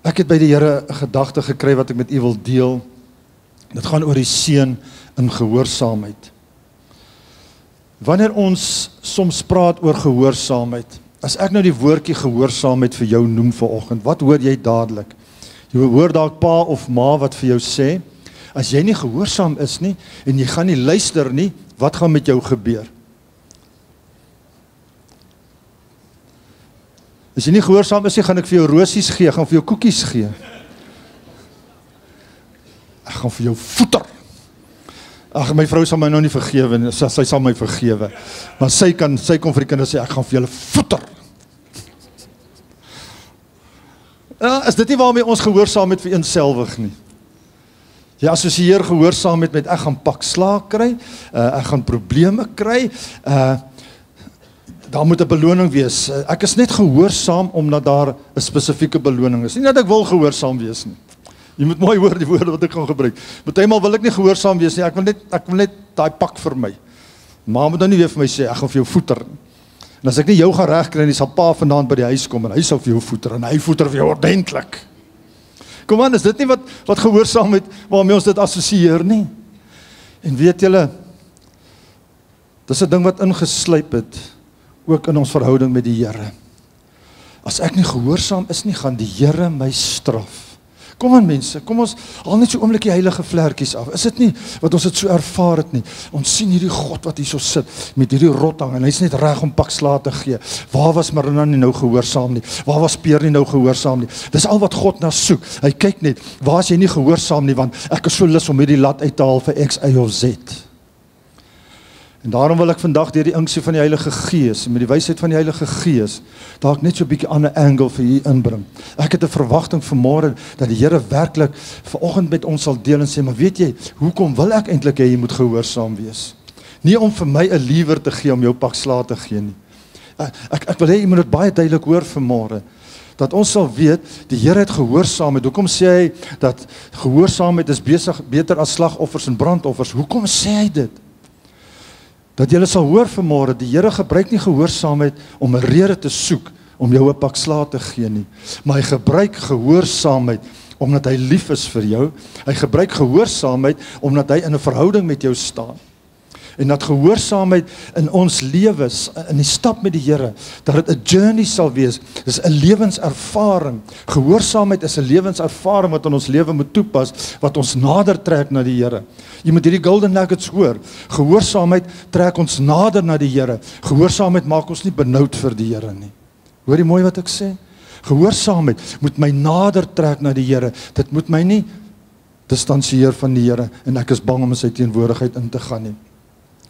Ek het by die Here 'n gedagte gekry wat ek met u wil deel. Dit gaan oor die seën in gehoorsaamheid. Wanneer ons soms praat oor gehoorsaamheid, as ek nou die woordjie gehoorsaamheid vir jou noem vanoggend, wat hoor jy dadelik? Jy hoor dalk pa of ma wat vir jou sê, as jy nie gehoorsaam is nie, en jy gaan nie luister nie, wat gaan met jou gebeur? As jy nie gehoorsaam is nie, gaan ek vir jou rosies gee, ek gaan vir jou koekies gee. Ek gaan vir jou voeter. Ag, my vrou sal my nou nie vergewe, sy sal my vergewe. Maar sy kom vir die kinders sê, ek gaan vir julle voeter. Is dit nie waarmee ons gehoorsaamheid vir eenselwig nie? Jy assosieer gehoorsaamheid met ek gaan pak slaag kry, ek gaan probleme kry, daar moet 'n beloning wees. Ek is net gehoorsaam omdat daar 'n spesifieke beloning is. Nie dat ek wil gehoorsaam wees nie. Jy moet mooi hoor die woorde wat ek gaan gebruik. Partymal wil ek nie gehoorsaam wees nie. Ek wil net daai pak vir my. Ma moet nou nie weer vir my sê ek gaan vir jou voeter. En as ek nie jou gaan regkry nie, sal pa vanaand by die huis kom en hy sal vir jou voeter en hy voeter vir jou ordentlik. Kom aan, is dit nie wat gehoorsaamheid waarmee ons dit assosieer nie? En weet julle, dis 'n ding wat ingeslyp het ook in ons verhouding met die Here. As ek nie gehoorsaam is nie, gaan die Here my straf. Kom aan mense, kom ons haal net so oomblik die heilige vlerkies af. Is dit nie wat ons het so ervaar het nie? Ons sien hierdie God wat hier so sit met hierdie rothang en hy's net reg om pak slaag te gee. Waar was Marina nie nou gehoorsaam nie? Waar was Peer nie nou gehoorsaam nie? Dis al wat God na soek. Hy kyk net, waar is jy nie gehoorsaam nie, want ek is so lus om hierdie lat uit te haal vir X, Y of Z. En daarom wil ek vandag deur die unksie van die Heilige Gees en met die wysheid van die Heilige Gees dalk net so 'n bietjie ander angle vir u inbring. Ek het 'n verwagting vanmôre dat die Here werklik vanoggend met ons sal deel en sê, maar weet jy, hoekom wil ek eintlik hê jy moet gehoorsaam wees? Nie om vir my 'n liewer te gee om jou pak slaag te gee nie. Ek wil hê jy moet dit baie duidelik hoor vanmôre. Dat ons sal weet, die Here het gehoorsaamheid. Hoekom sê hy dat gehoorsaamheid is beter as slagoffers en brandoffers? Hoekom sê hy dit? Dat julle sal hoor vanmôre, die Here gebruik nie gehoorsaamheid om 'n rede te soek om jou 'n pak slaag te gee nie, maar hy gebruik gehoorsaamheid omdat hy lief is vir jou. Hy gebruik gehoorsaamheid omdat hy in 'n verhouding met jou staan. En dat gehoorsaamheid in ons lewens, in die stap met die Here, dat dit 'n journey sal wees. Dis 'n lewenservaring. Gehoorsaamheid is 'n lewenservaring wat in ons lewe moet toepas, wat ons nader trek na die Here. Jy moet hierdie golden nuggets hoor. Gehoorsaamheid trek ons nader na die Here. Gehoorsaamheid maak ons nie benoud vir die Here nie. Hoor jy mooi wat ek sê? Gehoorsaamheid moet my nader trek na die Here. Dit moet my nie distansieer van die Here en ek is bang om in sy teenwoordigheid in te gaan nie.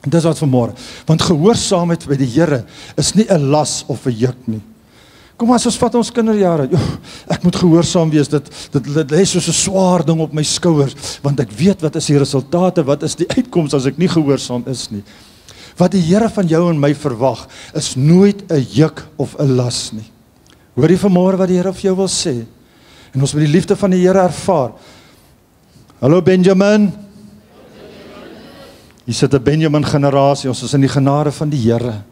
En dis wat vanmôre, want gehoorsaamheid by die Here is nie 'n las of 'n juk nie. Kom as ons vat ons kinderjare, ek moet gehoorsaam wees, dit lê soos 'n swaar ding op my skouers, want ek weet wat is die resultate, wat is die uitkoms as ek nie gehoorsaam is nie. Wat die Here van jou en my verwag, is nooit 'n juk of 'n las nie. Hoor jy vanmôre wat die Here vir jou wil sê? En ons moet die liefde van die Here ervaar. Hallo Benjamin. Hier sit 'n Benjamin generasie, ons is in die genade van die Here.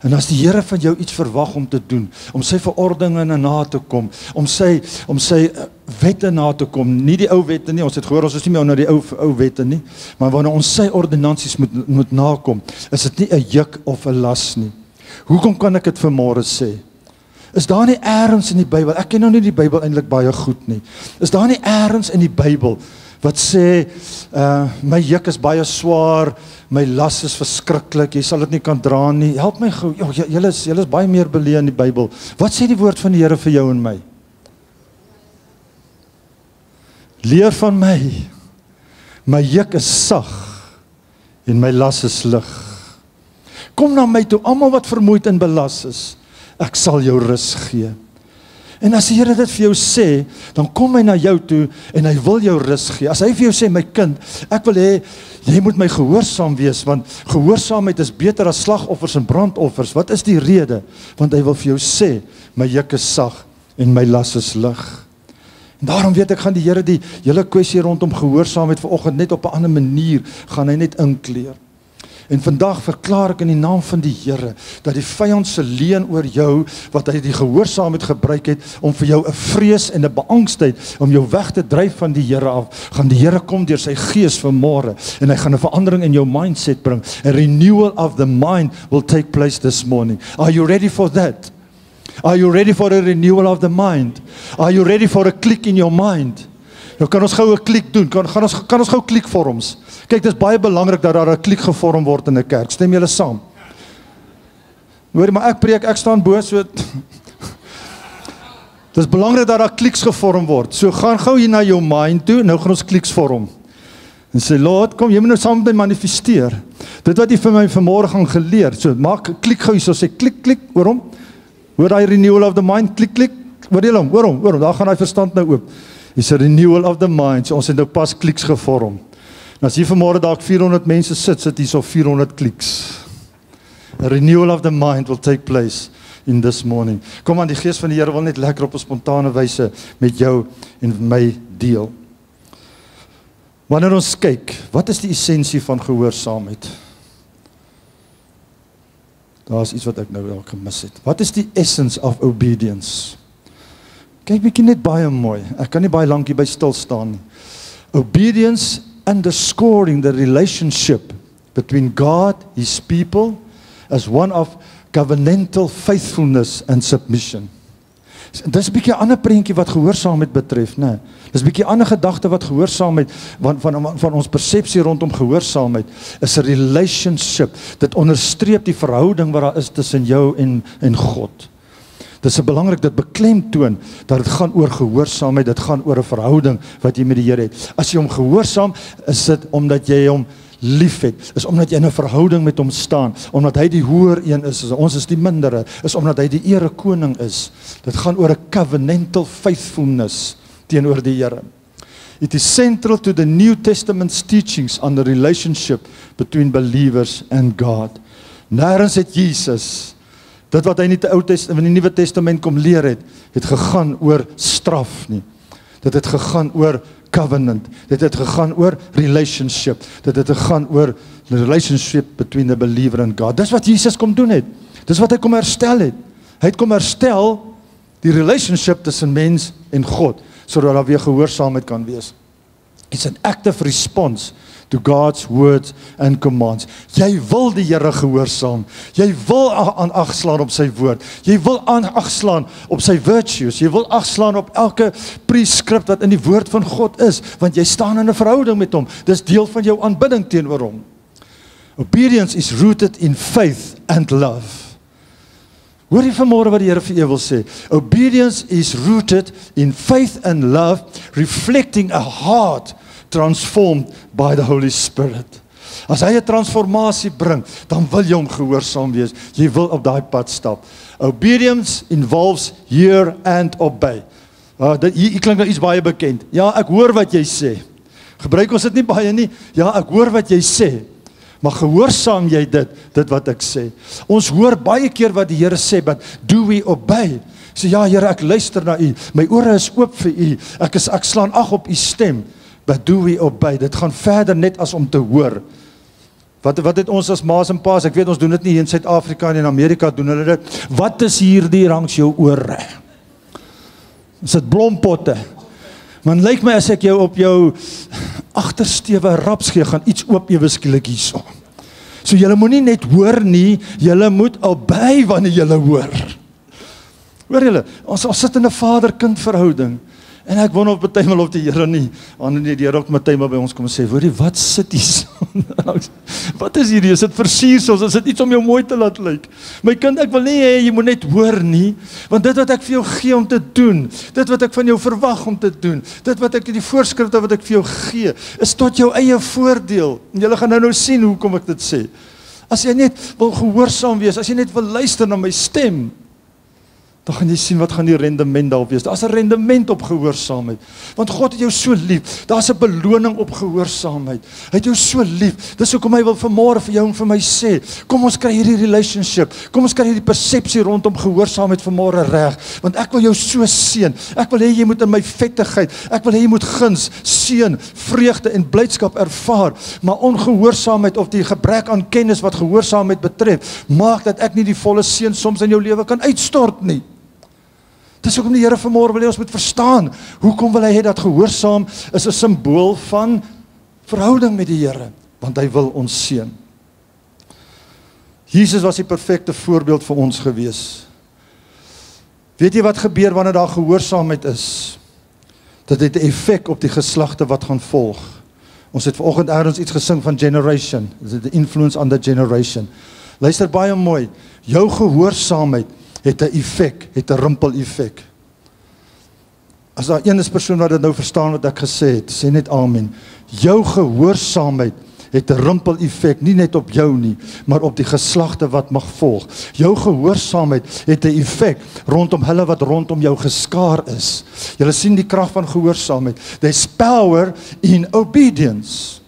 En as die Here van jou iets verwag om te doen, om sy verordeninge na te kom, om sy wette na te kom, nie die ou wette nie, ons het gehoor, ons is nie meer onder die ou wette nie, maar wanneer ons sy ordonnansies moet nakom, is dit nie 'n juk of 'n las nie. Hoekom kan ek dit vanmôre sê? Is daar nie eers in die Bybel, ek ken nou nie die Bybel eintlik baie goed nie, is daar nie eers in die Bybel wat sê, my juk is baie swaar, my las is verskriklik, jy sal dit nie kan dra nie, help my gou, julle is baie meer beleë in die Bybel. Wat sê die woord van die Here vir jou en my? Leer van my juk is sag, en my las is lig. Kom na my toe, almal wat vermoeid en belas is, ek sal jou rus gee. En as die Here dit vir jou sê, dan kom hy na jou toe en hy wil jou rus gee. As hy vir jou sê, my kind, ek wil hê, jy moet my gehoorsaam wees, want gehoorsaamheid is beter as slagoffers en brandoffers. Wat is die rede? Want hy wil vir jou sê, my juk is sag en my las is lig. Daarom weet ek, gaan die Here die hele kwessie rondom gehoorsaamheid vanoggend net op 'n ander manier gaan hy net inkleer. En vandag verklaar ek in die naam van die Here dat die vyand se leuen oor jou, wat hy die gehoorsaamheid gebruik het om vir jou 'n vrees en 'n beangstigheid om jou weg te dryf van die Here af, gaan die Here kom deur sy gees vanmôre en hy gaan 'n verandering in jou mindset bring. A renewal of the mind will take place this morning. Are you ready for that? Are you ready for a renewal of the mind? Are you ready for a click in your mind? Nou kan ons gou 'n klik doen, kan ons gou klikvorms. Kyk, dit is baie belangrik dat daar 'n klik gevorm word in 'n kerk. Stem julle saam? Hoor, maar ek preek, ek staan bo, so dit is belangrik dat daar kliks gevorm word. So gaan gou hier na jou mind toe, nou gaan ons kliks vorm. En sê, Lord, kom, jy moet nou saam met my manifesteer. Dit wat jy vir my vanmôre gaan geleer. So maak 'n klik gou hier, so sê klik, hoor hom. Hoor daai renewal of the mind, klik, hoor jy hom, hoor hom, daar gaan hy verstand nou oop. Is 'n renewal of the mind, so ons het nou pas kliks gevorm. En as hier vanmôre dalk 400 mense sit hier so 400 kliks. A renewal of the mind will take place in this morning. Kom aan, die gees van die Here wil net lekker op 'n spontane wyse met jou en my deel. Wanneer ons kyk, wat is die essensie van gehoorsaamheid? Daar is iets wat ek nou dalk gemis het. Wat is die essence of obedience? Kyk bietjie net baie mooi. Ek kan nie baie lank hier by stil staan nie. Obedience underscoring the relationship between God, His people, as one of covenantal faithfulness and submission. Dis 'n bietjie 'n ander prentjie wat gehoorsaamheid betref, né? Dis 'n bietjie 'n ander gedagte wat gehoorsaamheid van ons persepsie rondom gehoorsaamheid is 'n relationship. Dit onderstreep die verhouding wat daar is tussen jou en God. Dit is belangrik, dit beklemtoon dat dit gaan oor gehoorsaamheid, dit gaan oor 'n verhouding wat jy met die Here het. As jy hom gehoorsaam, is dit omdat jy hom liefhet, is omdat jy in 'n verhouding met hom staan, omdat hy die hoër een is, ons is die mindere, is omdat hy die ere koning is. Dit gaan oor 'n covenantal faithfulness teenoor die Here. It is central to the New Testament's teachings on the relationship between believers and God. Nêrens het Jesus dit wat hy in die Nuwe Testament kom leer het gegaan oor straf nie. Dit het gegaan oor covenant. Dit het gegaan oor relationship. Dit het gegaan oor the relationship between the believer and God. Dis wat Jesus kom doen het. Dis wat hy kom herstel het. Hy het kom herstel die relationship tussen mens en God, sodat daar weer gehoorsaamheid kan wees. It's an active response to God's words and commands. Jy wil die Here gehoorsaam. Jy wil aan ag slaan op sy woord. Jy wil aan ag slaan op sy virtues. Jy wil ag slaan op elke prescript wat in die woord van God is, want jy staan in 'n verhouding met hom. Dis deel van jou aanbidding teenoor hom. Obedience is rooted in faith and love. Hoor jy vanmôre wat die Here vir jou wil sê? Obedience is rooted in faith and love, reflecting a heart transformed by the Holy Spirit. As hy 'n transformasie bring, dan wil jy hom gehoorsaam wees. Jy wil op daai pad stap. Obedience involves hear and obey. Hier klink nou iets baie bekend. Ja, ek hoor wat jy sê. Gebruik ons dit nie baie nie. Ja, ek hoor wat jy sê. Maar gehoorsaam jy dit wat ek sê. Ons hoor baie keer wat die Here sê, but do we obey? Sê ja, Here, ek luister na u. My ore is oop vir u. Ek slaan ag op u stem. But do we obey? Dit gaan verder net as om te hoor. Wat het ons as ma's en pa's, ek weet ons doen dit nie hier in Suid-Afrika en in Amerika doen hulle dit. Wat is hierdie langs jou ore? Is dit blompotte? Man, lyk my as ek jou op jou agtersteewe raps gee, gaan iets oop ewe skielik hierso. So julle moenie net hoor nie, julle moet obey wanneer julle hoor. Hoor julle, ons sit in 'n vader-kind verhouding. En ek wonder op partymal of die Here nie, die Here ook partymal by ons kom sê, hoorie, wat sit hier so? Wat is hierdie? Is dit versiersels? Is dit iets om jou mooi te laat lyk? My kind, ek wil nie hê jy moet net hoor nie, want dit wat ek vir jou gee om te doen, dit wat ek van jou verwag om te doen, dit wat ek die voorskrifte wat ek vir jou gee, is tot jou eie voordeel. En julle gaan nou sien hoekom ek dit sê. As jy net wil gehoorsaam wees, as jy net wil luister na my stem, dan gaan jy sien wat gaan die rendement daarop wees. Daar's 'n rendement op gehoorsaamheid. Want God het jou so lief. Daar's 'n beloning op gehoorsaamheid. Hy het jou so lief. Dis hoekom hy wil vanmôre vir jou en vir my sê, kom ons kry hierdie relationship. Kom ons kry hierdie persepsie rondom gehoorsaamheid vanmôre reg. Want ek wil jou so seën. Ek wil hê jy moet in my vettigheid, ek wil hê jy moet guns, seën, vreugde en blydskap ervaar. Maar ongehoorsaamheid of die gebrek aan kennis wat gehoorsaamheid betref, maak dat ek nie die volle seën soms in jou lewe kan uitstort nie. Dis hoekom die Here vanmôre wil hê ons moet verstaan, hoekom wil hy hê dat gehoorsaam is 'n simbool van verhouding met die Here, want hy wil ons seën. Jesus was die perfekte voorbeeld vir ons gewees. Weet jy wat gebeur wanneer daar gehoorsaamheid is? Dit het 'n effek op die geslagte wat gaan volg. Ons het vanoggend eers iets gesing van generation, the influence on the generation. Luister baie mooi, jou gehoorsaamheid het 'n effek, het 'n rimpel effek. As daar een is persoon wat dit nou verstaan wat ek gesê het, sê net amen. Jou gehoorsaamheid het 'n rimpel effek, nie net op jou nie, maar op die geslagte wat mag volg. Jou gehoorsaamheid het 'n effek rondom hulle wat rondom jou geskaar is. Julle sien die krag van gehoorsaamheid. There's power in obedience.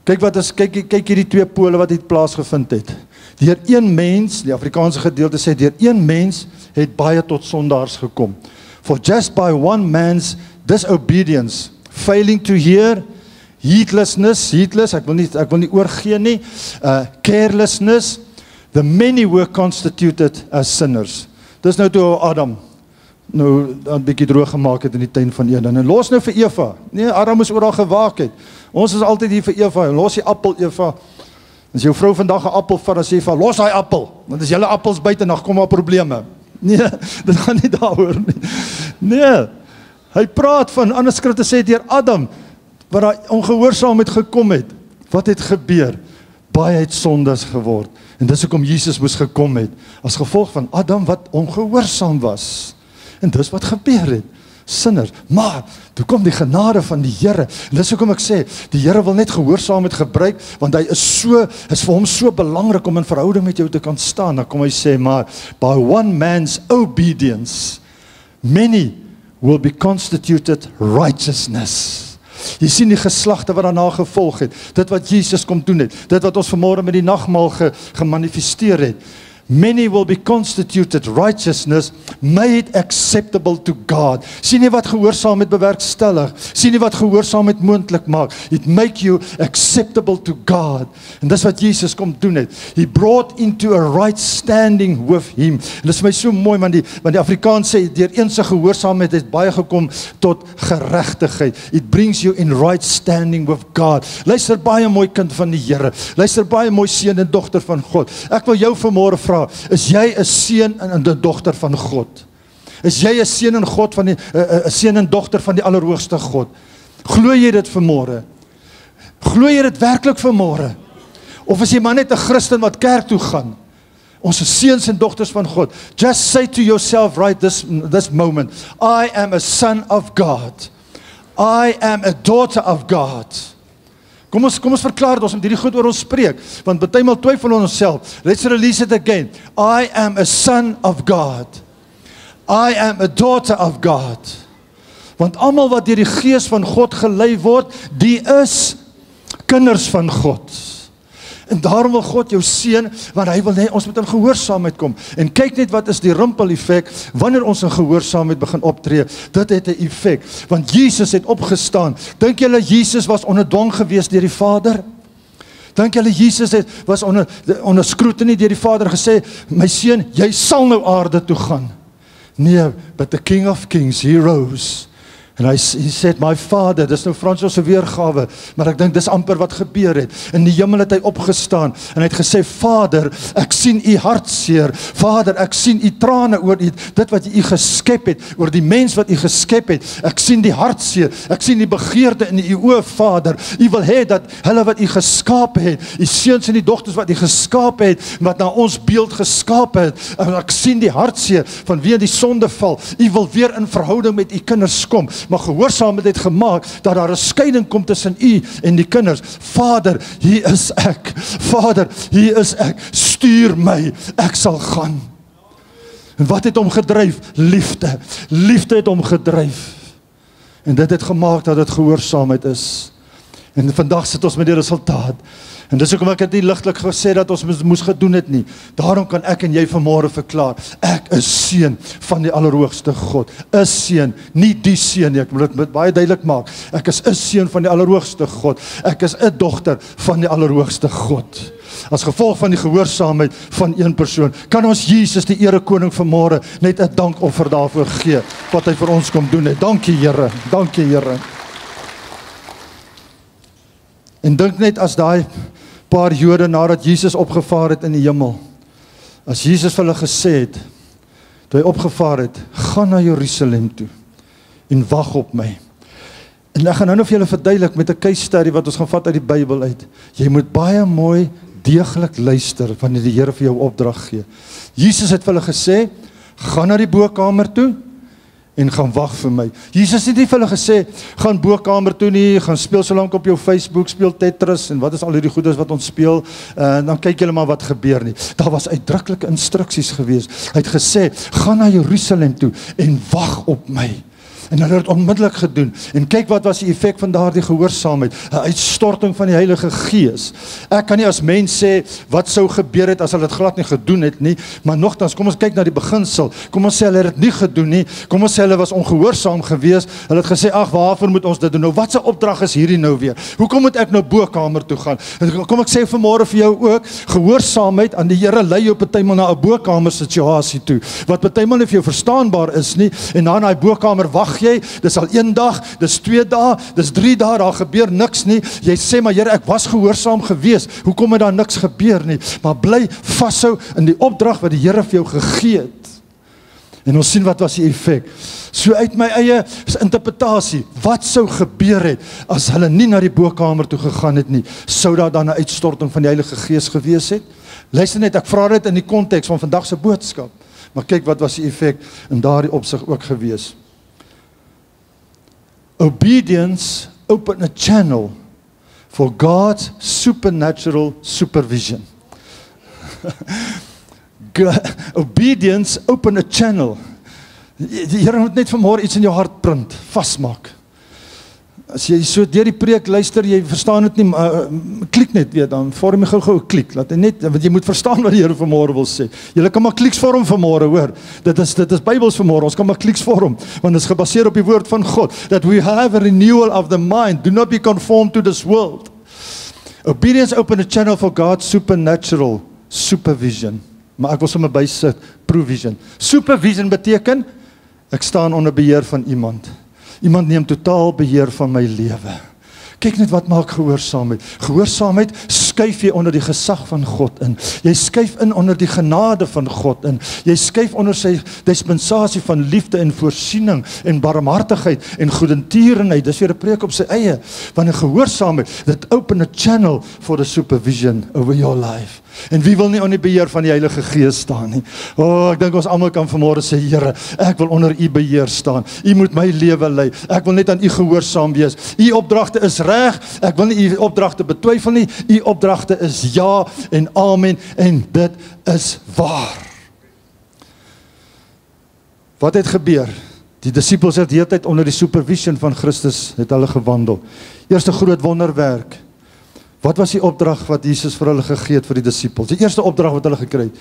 Kyk hierdie twee pole wat hier plaasgevind het. Deur een mens, die Afrikaanse gedeelte sê, deur een mens het baie tot sondaars gekom. For just by one man's disobedience, failing to hear, heedless, ek wil nie oorgee nie, carelessness, the many were constituted as sinners. Dis nou toe Adam nou 'n bietjie droog gemaak het in die tuin van Eden. En los nou vir Eva. Nee, Adam moes oral gewaak het. Ons is altyd hier vir Eva. Los die appel, Eva. As jou vrou vandag 'n appel vat, dan sê Eva, los daai appel. Want as julle appels buite, dan kom daar probleme. Nee, dit gaan nie daaroor nie. Nee. Hy praat van ander skrifte sê deur Adam wat daai ongehoorsaamheid gekom het. Wat het gebeur? Baie het sondes geword. En dis hoekom Jesus moes gekom het as gevolg van Adam wat ongehoorsaam was. En dis wat gebeur het. Sinners. Maar toe kom die genade van die Here. En dis hoekom ek sê, die Here wil net gehoorsaamheid gebruik, want hy is vir hom so belangrik om in verhouding met jou te kan staan. Dan kom hy sê, maar by one man's obedience, many will be constituted righteousness. Jy sien die geslagte wat daarna gevolg het, dit wat Jesus kom doen het, dit wat ons vanmôre met die nagmaal gemanifesteer het. Many will be constituted righteousness, made acceptable to God. Sien jy wat gehoorsaamheid bewerkstellig? Sien jy wat gehoorsaamheid moontlik maak? It make you acceptable to God. En dis wat Jesus kom doen het. He brought into a right standing with him. En dis vir my so mooi, want die Afrikaans sê, deur een se gehoorsaamheid het baie gekom tot geregtigheid. It brings you in right standing with God. Luister baie mooi kind van die Here. Luister baie mooi seun en dogter van God. Ek wil jou vanmôre vra, is jy 'n seun en 'n dogter van God? Is jy 'n seun en God van 'n seun en dogter van die Allerhoogste God? Glo jy dit vanmôre? Glo jy dit werklik vanmôre? Of is jy maar net 'n Christen wat kerk toe gaan? Ons is seuns en dogters van God. Just say to yourself right this moment, I am a son of God. I am a daughter of God. Kom ons verklaar dit, ons moet hierdie goed oor ons spreek, want partymal twyfel ons onsself. Let's release it again. I am a son of God. I am a daughter of God. Want almal wat deur die Gees van God gelei word, die is kinders van God. En daarom wil God jou seën, want hy wil hê ons moet in gehoorsaamheid kom. En kyk net wat is die rimpel effek, wanneer ons in gehoorsaamheid begin optree, dit het 'n effek, want Jesus het opgestaan. Dink julle Jesus was onder dwang gewees deur die Vader? Dink julle Jesus was onder scrutiny deur die Vader gesê, my seun, jy sal nou aarde toe gaan? Nee, but the King of Kings, he rose. En he said, my Father, dis nou Frans se weergawe, maar ek dink dis amper wat gebeur het. In die hemel het hy opgestaan, en hy het gesê, Vader, ek sien u hartseer, Vader, ek sien u trane oor dit wat u geskep het, oor die mens wat u geskep het, ek sien die hartseer, ek sien die begeerte in u oë, Vader, u wil hê dat hulle wat u geskaap het, u seuns en die dogters wat u geskaap het, wat na ons beeld geskaap het, en ek sien die hartseer, vanweë die sondeval, u wil weer in verhouding met u kinders kom, maar gehoorsaamheid het gemaak, dat daar 'n skeiding kom tussen u en die kinders. Vader, hier is ek. Vader, hier is ek. Stuur my, ek sal gaan. En wat het hom gedryf? Liefde. Liefde het hom gedryf. En dit het gemaak dat dit gehoorsaamheid is. En vandag sit ons met die resultaat. En dis hoekom ek het nie ligtelik gesê dat ons moes gedoen het nie. Daarom kan ek en jy vanmôre verklaar, ek is seun van die Allerhoogste God. Is seun, nie die seun nie. Ek moet dit baie duidelik maak. Ek is 'n seun van die Allerhoogste God. Ek is 'n dogter van die Allerhoogste God. As gevolg van die gehoorsaamheid van een persoon, kan ons Jesus die erekoning vanmôre net 'n dankoffer daarvoor gee, wat hy vir ons kom doen het. Dankie Here, dankie Here. En dink net as daai paar Jode nadat Jesus opgevaar het in die hemel, as Jesus vir hulle gesê het, toe hy opgevaar het, gaan na Jerusalem toe en wag op my. En ek gaan nou vir julle verduidelik met 'n case study wat ons gaan vat uit die Bybel uit. Jy moet baie mooi deeglik luister wanneer die Here vir jou opdrag gee. Jesus het vir hulle gesê, gaan na die bokamer toe en gaan wag vir my. Jesus het nie vir hulle gesê, gaan bokamer toe nie, gaan speel so lank op jou Facebook, speel Tetris en wat is al hierdie goedes wat ons speel, dan kyk julle maar wat gebeur nie. Daar was uitdruklike instruksies gewees. Hy het gesê, gaan na Jerusalem toe en wag op my. En hulle het onmiddellik gedoen. En kyk wat was die effek van daardie gehoorsaamheid. 'n Uitstorting van die Heilige Gees. Ek kan nie as mens sê wat sou gebeur het as hulle dit glad nie gedoen het nie, maar nogtans, kom ons kyk na die beginsel. Kom ons sê hulle het dit nie gedoen nie. Kom ons sê hulle was ongehoorsaam geweest. Hulle het gesê, ag, waarvoor moet ons dit doen? Nou wat se opdrag is hierdie nou weer? Hoekom moet ek nou bokamer toe gaan? En kom ek sê vanmôre vir jou ook, gehoorsaamheid aan die Here lei jou partymal na 'n bokamer situasie toe. Wat partymal nie vir jou verstaanbaar is nie, en dan daai bokamer wag jy, dis al 1 dag, dis 2 dae, dis 3 dae, daar gebeur niks nie. Jy sê maar Here, ek was gehoorsaam geweest. Hoekom het daar niks gebeur nie? Maar bly vashou in die opdrag wat die Here vir jou gegee het. En ons sien wat was die effek. So uit my eie interpretasie, wat sou gebeur het as hulle nie na die bokamer toe gegaan het nie? Sou daar dan 'n uitstorting van die Heilige Gees gewees het? Luister net, ek vra dit in die konteks van vandag se boodskap. Maar kyk wat was die effek in daardie opsig ook gewees. Obedience opened a channel for God's supernatural supervision. Obedience opened a channel. Die Here moet net vanmôre iets in jou hart print, vasmaak. As jy so deur die preek luister, jy verstaan dit nie, klik net weer, dan vorm jy gou klik. Laat net, want jy moet verstaan wat die Here vanmôre wil sê. Jy kan maar kliks vorm vanmôre, hoor. Dit is Bybels vanmôre. Ons kan maar kliks vorm, want dit is gebaseer op die woord van God. That we have a renewal of the mind. Do not be conformed to this world. Obedience opened a channel for God's supernatural supervision. Maar ek wil sommer bysit, provision. Supervision beteken, ek staan onder beheer van iemand. Iemand neem totaal beheer van my lewe. Kyk net wat maak gehoorsaamheid. Gehoorsaamheid skuif jy onder die gesag van God in. Jy skuif in onder die genade van God in. Jy skuif onder sy dispensasie van liefde en voorsiening en barmhartigheid en goedertierenheid. Dis weer 'n preek op sy eie. Want 'n gehoorsaamheid, dit open a channel for the supervision over your life. En wie wil nie onder die beheer van die Heilige Gees staan nie? Ek dink ons almal kan vanmôre sê, Here, ek wil onder U beheer staan. U moet my lewe lei. Ek wil net aan U gehoorsaam wees. U opdragte is reg. Ek wil nie U opdragte betwyfel nie. U opdragte is ja en amen en dit is waar. Wat het gebeur? Die disippels het die hele tyd onder die supervision van Christus het hulle gewandel. Eerste groot wonderwerk. Wat was die opdrag wat Jesus vir hulle gegee het vir die disippels? Die eerste opdrag wat hulle gekry het.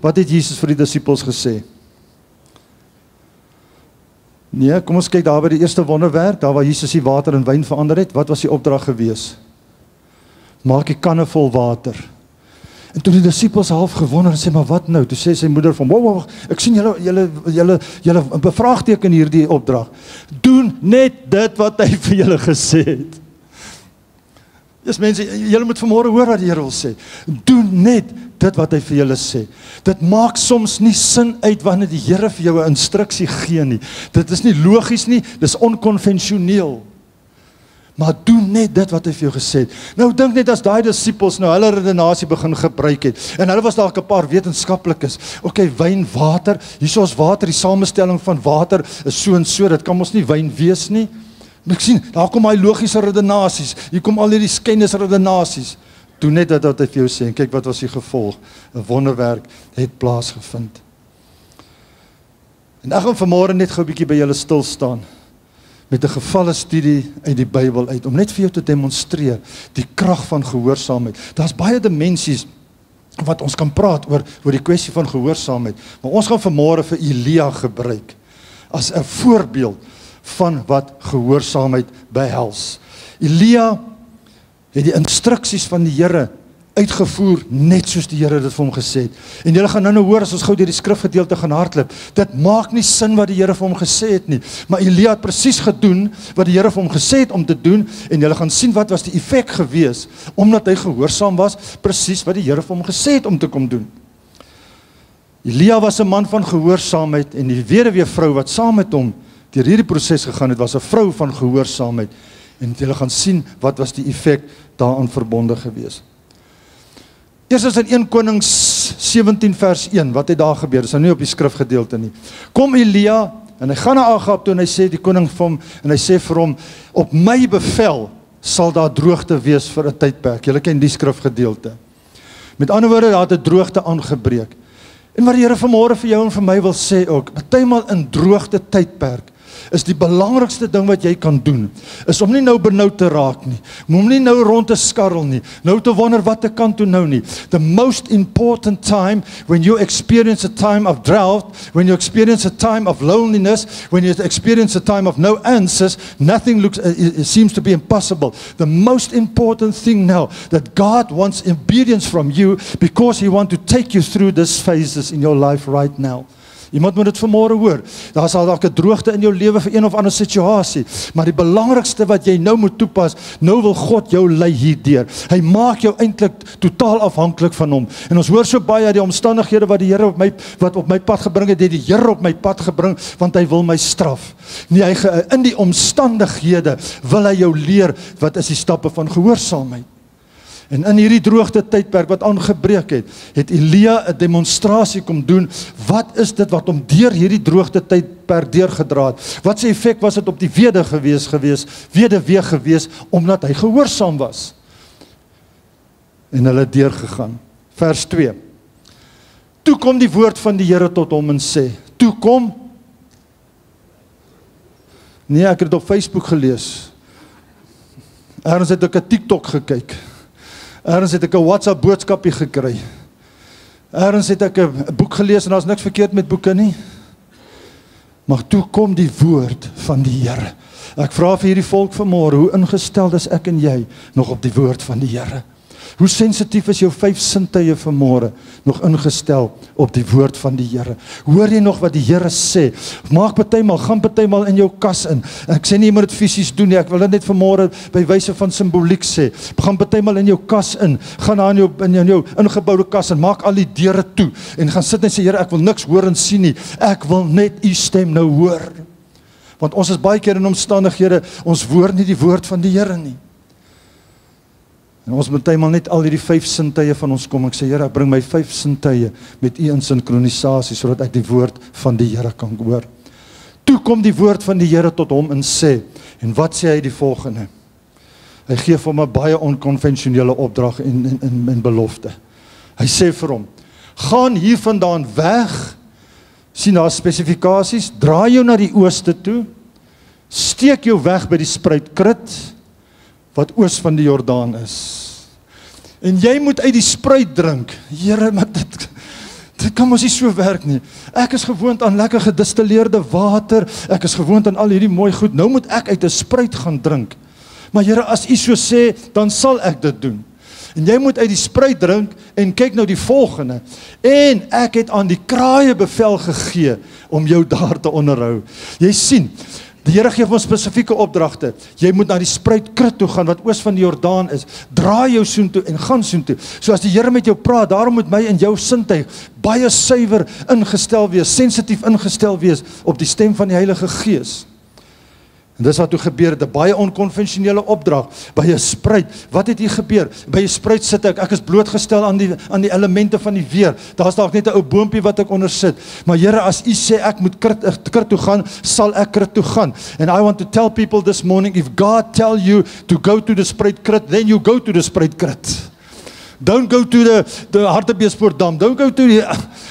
Wat het Jesus vir die disippels gesê? Nee, kom ons kyk daar by die eerste wonderwerk, daar waar Jesus die water in wyn verander het. Wat was die opdrag gewees? Maak die kanne vol water. En toe die disippels half gewonder en sê, maar wat nou? Toe sê sy moeder van, wow, ek sien julle bevraagteken hierdie opdrag. Doen net dit wat hy vir julle gesê het. Dis mense, julle moet vanmôre hoor wat die Here wil sê. Doen net dit wat hy vir julle sê. Dit maak soms nie sin uit wanneer die Here vir jou 'n instruksie gee nie. Dit is nie logies nie, dis onkonvensioneel. Maar doen net dit wat hy vir jou gesê het. Nou dink net as daai disippels nou hulle redenasie begin gebruik het. En hulle was dalk 'n paar wetenskaplikes. Okay, wyn, water, hier is water, die samestelling van water is so en so, dit kan mos nie wyn wees nie. Ek sien, daar kom hy logiese redenasies, hier kom al hierdie kennis redenasies. Doen net dit wat hy vir jou sê, en kyk wat was die gevolg. 'n Wonderwerk het plaasgevind. En ek gaan vanmôre net gou 'n bietjie by julle stil staan met 'n gevalle studie uit die Bybel uit, om net vir jou te demonstreer die krag van gehoorsaamheid. Daar's baie dimensies wat ons kan praat oor die kwessie van gehoorsaamheid, maar ons gaan vanmôre vir Elia gebruik as 'n voorbeeld van wat gehoorsaamheid behels. Elia het die instruksies van die Here uitgevoer, net soos die Here dit vir hom gesê het. En julle gaan nou hoor, as ons gou deur die skrifgedeelte gaan hardloop, dit maak nie sin wat die Here vir hom gesê het nie, maar Elia het presies gedoen wat die Here vir hom gesê het om te doen, en julle gaan sien wat was die effek gewees, omdat hy gehoorsaam was, presies wat die Here vir hom gesê het om te kom doen. Elia was 'n man van gehoorsaamheid, en die weduwee vrou wat saam met hom deur hierdie proses gegaan het, was 'n vrou van gehoorsaamheid, en julle gaan sien wat was die effek daaraan verbonde gewees. Eers is in 1 Konings 17 vers 1, wat het daar gebeur, is nou nie op die skrifgedeelte nie. Kom Elia, en hy gaan na Agab toe, en hy sê die koning vir hom, en hy sê vir hom, op my bevel sal daar droogte wees vir 'n tydperk. Julle ken die skrifgedeelte. Met ander woorde, daar het 'n droogte aangebreek. En wat die Here vanmôre vir jou en vir my wil sê ook, partymal in droogte tydperk, is die belangrikste ding wat jy kan doen, is om nie nou benoud te raak nie, om nie nou rond te skarrel nie, nou te wonder wat ek kan doen nou nie. The most important time, when you experience a time of drought, when you experience a time of loneliness, when you experience a time of no answers, nothing looks, it seems to be impossible. The most important thing now, that God wants obedience from you, because He wants to take you through these phases in your life right now. Iemand moet dit vanmôre hoor. Daar sal dalk 'n droogte in jou lewe vir een of ander situasie, maar die belangrikste wat jy nou moet toepas, nou wil God jou lei hierdeur. Hy maak jou eintlik totaal afhanklik van hom. En ons hoor so baie die omstandighede wat die Here op my pad gebring het, die Here op my pad gebring, want hy wil my straf. Nee, in die omstandighede wil hy jou leer wat is die stappe van gehoorsaamheid. En in hierdie droogte tydperk wat aangebreek het Elia 'n demonstrasie kom doen. Wat is dit wat hom deur hierdie droogte tydperk deurgedra het? Wat se effek was dit op die weduwee gewees, omdat hy gehoorsaam was? En hulle het deurgegaan. Vers 2. Toe kom die woord van die Here tot hom en sê, toe kom. Nee, ek het dit op Facebook gelees. Ergens het ek 'n TikTok gekyk. Ergens het ek 'n WhatsApp boodskapie gekry. Ergens het ek 'n boek gelees, en daar's niks verkeerd met boeke nie. Maar toe kom die woord van die Here. Ek vra vir hierdie volk vanmôre, hoe ingestel is ek en jy nog op die woord van die Here? Hoe sensitief is jou 5 sintuie vanmôre nog ingestel op die woord van die Here? Hoor jy nog wat die Here sê? Gaan partymal in jou kas in. Ek sê nie jy moet dit fisies doen nie, ek wil dit net vanmôre by wyse van simboliek sê. Gaan partymal in jou kas in, gaan daar in jou ingeboude kas in, maak al die deure toe, en gaan sit en sê, Here, ek wil niks hoor en sien nie, ek wil net u stem nou hoor. Want ons is baie keer in omstandighede, ons hoor nie die woord van die Here nie. En ons moet eendag net al hierdie 5 sintuie van ons kom. Ek sê, Here, ek bring my 5 sintuie met u in sinkronisasie, sodat ek die woord van die Here kan hoor. Toe kom die woord van die Here tot hom en sê, en wat sê hy die volgende? Hy gee vir hom 'n baie onkonvensionele opdrag en belofte. Hy sê vir hom, gaan hiervandaan weg, sien daar spesifikasies, draai jou na die ooste toe, steek jou weg by die spruitkrit, wat oos van die Jordaan is. En jy moet uit die spruit drink. Here, maar dit kan mos nie so werk nie. Ek is gewoond aan lekker gedistilleerde water, ek is gewoond aan al hierdie mooi goed, nou moet ek uit 'n spruit gaan drink. Maar Here, as u so sê, dan sal ek dit doen. En jy moet uit die spruit drink, en kyk nou die volgende, en ek het aan die kraaie bevel gegee, om jou daar te onderhou. Jy sien, die Here gee ons spesifieke opdragte. Jy moet na die spruitkrit toe gaan, wat oos van die Jordaan is. Draai jou soontoe en gaan soontoe. So as die Here met jou praat, daarom moet my en jou sintuig baie suiwer ingestel wees, sensitief ingestel wees op die stem van die Heilige Gees. En dis wat toe gebeur het, 'n baie onkonvensionele opdrag by 'n spruit. Wat het hier gebeur? By 'n spruit sit ek is blootgestel aan die elemente van die weer. Daar's dalk net 'n ou boontjie wat ek onder sit. Maar Here, as u sê ek moet krit toe gaan, sal ek krit toe gaan. And I want to tell people this morning, if God tell you to go to the spruitkrit, then you go to the spruitkrit. Don't go to the Hartbeespoortdam. Don't go to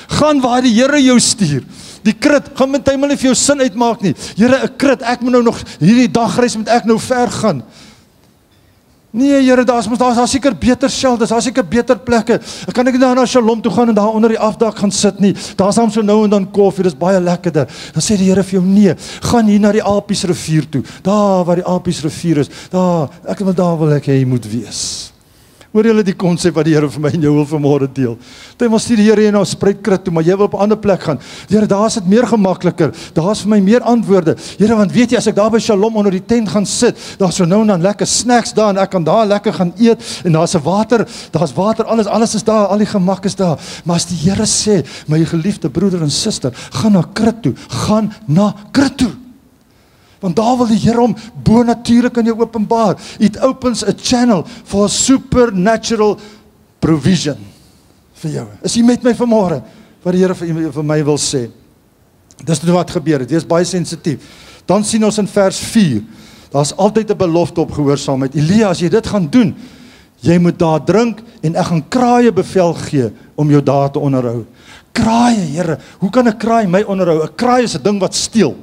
gaan waar die Here jou stuur. Die krit gaan met nie vir jou sin uitmaak nie. Here, 'n krit, ek moet nou nog hierdie dagreis moet ek nou ver gaan. Nee, Here, daar seker beter shelters, daar seker beter plekke. Ek kan nie na Shalom toe gaan en daar onder die afdak gaan sit nie. Daar's hom so nou en dan koffie, dis baie lekkerder. Dan sê die Here vir jou, nee, gaan hier na die Apies rivier toe. Daar waar die Apies rivier is, daar wil ek hê jy moet wees. Hoor julle die konsep wat die Here vir my en jou wil vanmôre deel. Partymal stuur die Here jy na Spruitkrit toe, maar jy wil op 'n ander plek gaan. Here, daar is dit meer gemakliker. Daar's vir my meer antwoorde. Here, want weet jy, as ek daar by Shalom onder die tent gaan sit, daar's so nou en dan lekker snacks daar en ek kan daar lekker gaan eet en daar's water, alles is daar, al die gemak is daar. Maar as die Here sê, my geliefde broeder en suster, gaan na Krit toe. Want daar wil die Here hom bonatuurlik aan jou openbaar. It opens a channel for supernatural provision vir jou. Is jy met my vanmôre? Wat die Here vir my wil sê. Dis wat gebeur het. Dit is baie sensitief. Dan sien ons in vers 4. Daar's altyd 'n belofte op gehoorsaamheid. Elia, as jy dit gaan doen, jy moet daar drink en ek gaan kraaie bevel gee om jou daar te onderhou. Kraaie, Here, hoe kan 'n kraai my onderhou? 'n Kraai is 'n ding wat steel.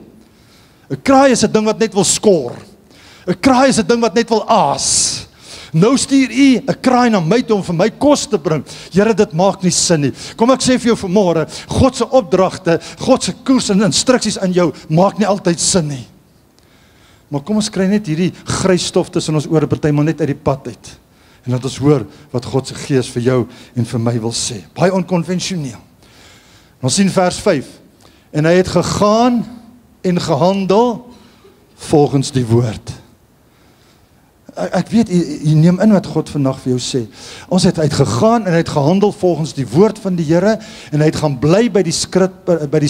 'n Kraai is 'n ding wat net wil skor. 'n Kraai is 'n ding wat net wil aas. Nou stuur U 'n kraai na my toe om vir my kos te bring. Here, dit maak nie sin nie. Kom ek sê vir jou vanmôre, God se opdragte, God se koers en instruksies aan jou maak nie altyd sin nie. Maar kom ons kry net hierdie grys stof tussen ons ore partymal net uit die pad uit. En laat ons hoor wat God se Gees vir jou en vir my wil sê. Baie onkonvensioneel. Ons sien vers 5. En hy het gegaan en gehandel volgens die woord. Ek weet, jy neem in wat God vandag vir jou sê. Ons het uitgegaan en hy het gehandel volgens die woord van die Here en hy het gaan bly by die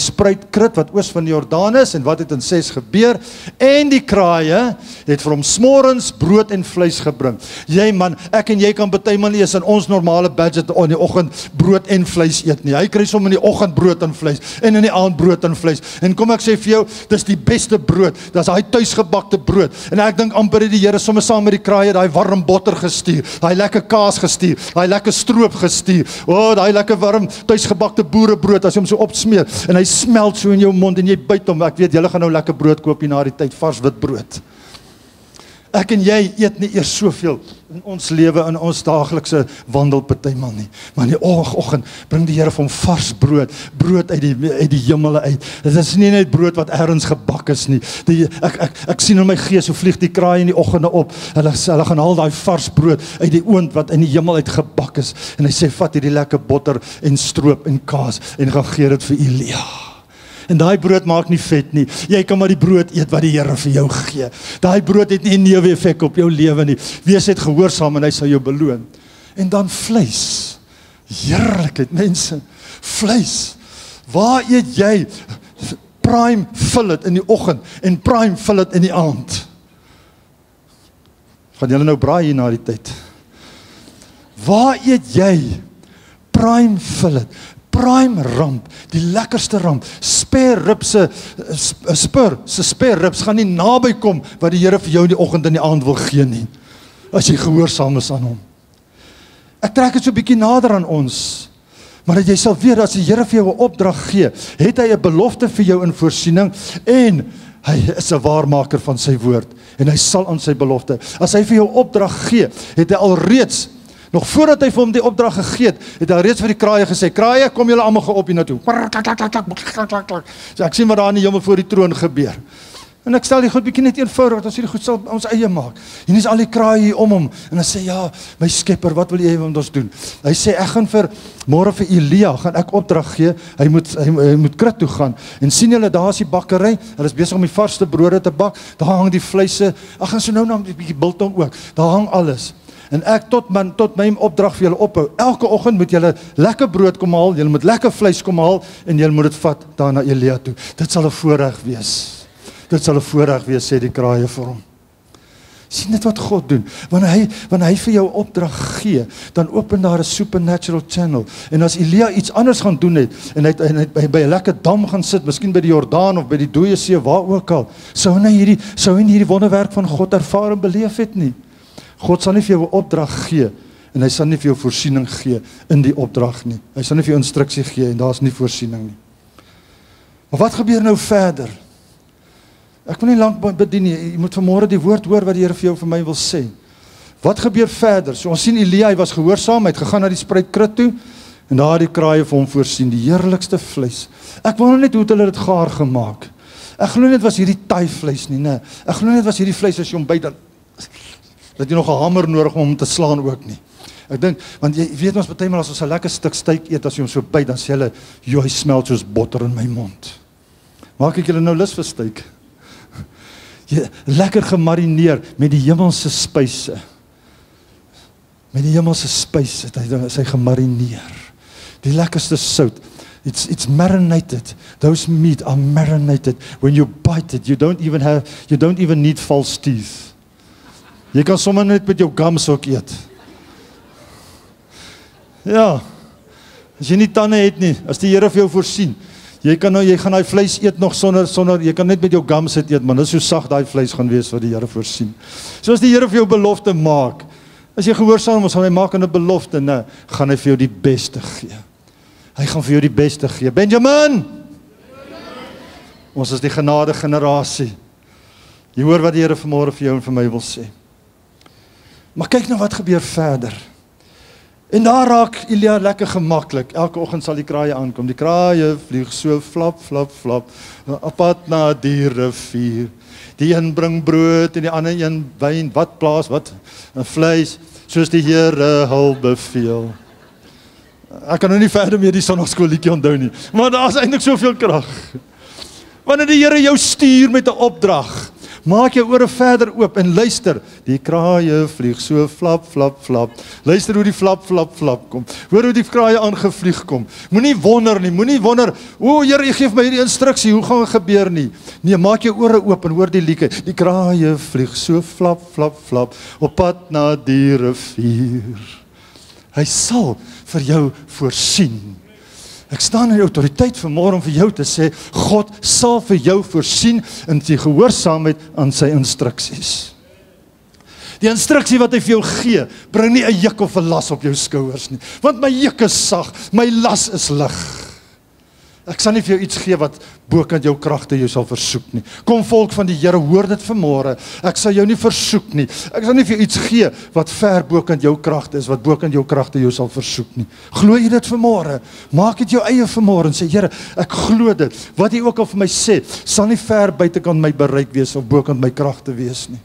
spruitkrit wat oos van die Jordaan is en wat het in 6 gebeur en die kraaie het vir hom smorens brood en vleis gebring. Jy man, ek en jy kan partymal nie eens in ons normale budget in die oggend brood en vleis eet nie. Hy kry sommer in die oggend brood en vleis en in die aand brood en vleis. En kom ek sê vir jou, dis die beste brood. Dis daai tuisgebakte brood. En ek dink amper het die Here sommer saam met die kraaie daai warm botter gestuur, daai lekker kaas gestuur, daai lekker stroop gestuur. Daai lekker warm tuisgebakte boerebrood as jy hom so opsmeer en hy smelt so in jou mond en jy byt hom. Ek weet julle gaan nou lekker brood koop hier na die tyd, vars wit brood. Ek en jy eet nie eers soveel in ons lewe in ons daaglikse wandel partymal nie. Maar in die oggend bring die Here vir hom vars brood uit die hemele uit. Dit is nie net brood wat ergens gebak is nie. Ek sien in my gees hoe vlieg die kraai in die oggende op. Hulle gaan haal daai vars brood uit die oond wat in die hemel uit gebak is. En hy sê vat hierdie lekker botter en stroop en kaas en gaan gee dit vir Elia. En daai brood maak nie vet nie. Jy kan maar die brood eet wat die Here vir jou gee. Daai brood het nie 'n neeweffek op jou lewe nie. Wees net gehoorsaam en hy sal jou beloon. En dan vleis. Heerlikheid, mense. Vleis. Waar eet jy? Prime fillet in die oggend en prime fillet in die aand. Gaan julle nou braai hier na die tyd? Waar eet jy? Prime fillet. Prime ramp, die lekkerste ramp, spare ribs gaan nie naby kom wat die Here vir jou in die oggend en die aand wil gee nie, as jy gehoorsaam is aan hom. Ek trek dit so 'n bietjie nader aan ons, maar dat jy sal weet, as die Here vir jou 'n opdrag gee, het hy 'n belofte vir jou in voorsiening, en hy is 'n waarmaker van sy woord, en hy sal aan sy belofte. As hy vir jou opdrag gee, het hy alreeds nog voordat hy vir hom die opdrag gegee het hy reeds vir die kraaie gesê, kraaie, kom julle almal op hiernatoe. So ek sien wat daar in die hemel voor die troon gebeur. En ek stel die goed bietjie net eenvoudig, want ons hierdie goed sal ons eie maak. En is al die kraaie hier om hom, en hy sê, ja, my Skepper, wat wil jy hê ons doen? Hy sê, ek gaan môre vir Elia, gaan ek opdrag gee, hy moet Krit toe gaan, en sien julle, daar is die bakkery, hulle is besig om die varsste brode te bak, daar hang die vleise, ek gaan so nou 'n bietjie biltong ook, daar hang alles. En ek tot my opdrag vir julle ophou. Elke oggend moet julle lekker brood kom haal, julle moet lekker vleis kom haal, en julle moet dit vat daar na Elia toe. Dit sal 'n voorreg wees. Dit sal 'n voorreg wees, sê die kraaie vir hom. Sien dit wat God doen. Wanneer hy vir jou opdrag gee, dan open daar 'n supernatural channel. En as Elia iets anders gaan doen het, en hy by 'n lekker dam gaan sit, miskien by die Jordaan of by die Dooie See, waar ook al, sou hy hierdie wonderwerk van God ervaar en beleef het nie. God sal nie vir jou 'n opdrag gee, en hy sal nie vir jou voorsiening gee in die opdrag nie. Hy sal nie vir jou instruksie gee, en daar is nie voorsiening nie. Maar wat gebeur nou verder? Ek wil nie lank bedien nie, jy moet vanmôre die woord hoor wat die Here vir jou vir my wil sê. Wat gebeur verder? So ons sien Elia, hy was gehoorsaam, hy het gegaan na die spruitkrit toe, en daar het die kraaie vir hom voorsien, die heerlikste vleis. Ek wonder net hoe het hulle dit gaar gemaak. Ek glo net was hierdie taai vleis nie, nee. Ek glo net was hierdie vleis as jy hom byt, dan dat jy nog 'n hamer nodig om hom te slaan ook nie. Ek dink, want jy weet ons partymal as ons 'n lekker stuk steak eet, as jy hom so byt, dan sê hulle, "Jo, hy smelt soos botter in my mond." Maak ek julle nou lus vir steak? Lekker gemarineer met die hemelse spyse. Met die hemelse spyse het hy gemarineer. Die lekkerste sout. It's marinated. Those meat are marinated. When you bite it, you don't even need false teeth. Jy kan sommer net met jou gums ook eet. Ja. As jy nie tande het nie, as die Here vir jou voorsien, jy gaan daai vleis eet nog sonder jy kan net met jou gums eet, maar dis so sag daai vleis gaan wees wat die Here voorsien. So as die Here vir jou belofte maak, as jy gehoorsaam is, hy maak 'n belofte, nee, gaan hy vir jou die beste gee. Hy gaan vir jou die beste gee. Benjamin! Ons is die genade generasie. Jy hoor wat die Here vanmôre vir jou en vir my wil sê. Maar kyk nou wat gebeur verder. En daar raak Elia lekker gemaklik. Elke oggend sal die kraaie aankom. Die kraaie vlieg so flap, flap, flap, op pad na die rivier. Die een bring brood en die ander een wyn, wat plaas, wat vleis, soos die Here hul beveel. Ek kan nou nie verder meer die sonnaarskoolliedjie onthou nie, maar daar is eintlik soveel krag. Wanneer die Here jou stuur met 'n opdrag, maak jou ore verder oop en luister. Die kraaie vlieg so flap, flap, flap. Luister hoe die flap, flap, flap kom. Hoor hoe die kraaie aangevlieg kom. Moenie wonder nie, moenie wonder, o Here, jy gee my hierdie instruksie, hoe gaan dit gebeur nie? Nee, maak jou ore oop en hoor die liedjie. Die kraaie vlieg so flap, flap, flap, op pad na die rivier. Hy sal vir jou voorsien. Ek staan in die autoriteit vanmôre om vir jou te sê, God sal vir jou voorsien in die gehoorsaamheid aan sy instruksies. Die instruksie wat hy vir jou gee, bring nie 'n juk of 'n las op jou skouers nie, want my juk is sag, my las is lig. Ek sal nie vir jou iets gee wat bokant jou kragte jou sal versoek nie. Kom volk van die Here, hoor dit vanmôre. Ek sal jou nie versoek nie. Ek sal nie vir jou iets gee wat ver bokant jou kragte is, wat bokant jou kragte jou sal versoek nie. Glo jy dit vanmôre? Maak dit jou eie vanmôre en sê, Here, ek glo dit. Wat jy ook al vir my sê, sal nie ver buitekant my bereik wees of bokant my kragte wees nie.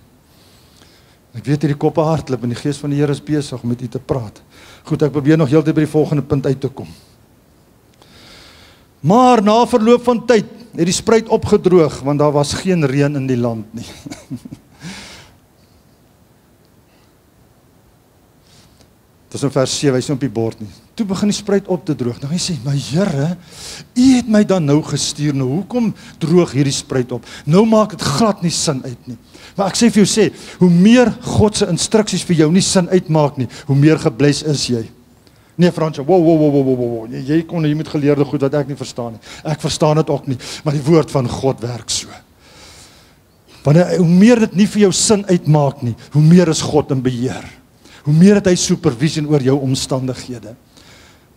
Ek weet hierdie koppe hardloop en die Gees van die Here is besig om met u te praat. Goed, ek probeer nog heeltyd by die volgende punt uit te kom. Maar na verloop van tyd het die spruit opgedroog, want daar was geen reën in die land nie. Dit is in vers 7, hy is nie op die bord nie. Toe begin die spruit op te droog. Nou hy sê, maar Here, u het my dan nou gestuur, nou hoekom droog hierdie spruit op? Nou maak dit glad nie sin uit nie. Maar ek sê vir jou sê, hoe meer God se instruksies vir jou nie sin uitmaak nie, hoe meer gebless is jy. Nee Fransje, wow, jy moet geleerde goed wat ek nie verstaan nie. Ek verstaan dit ook nie, maar die woord van God werk so. Wanneer hoe meer dit nie vir jou sin uitmaak nie, hoe meer is God in beheer. Hoe meer het hy supervision oor jou omstandighede.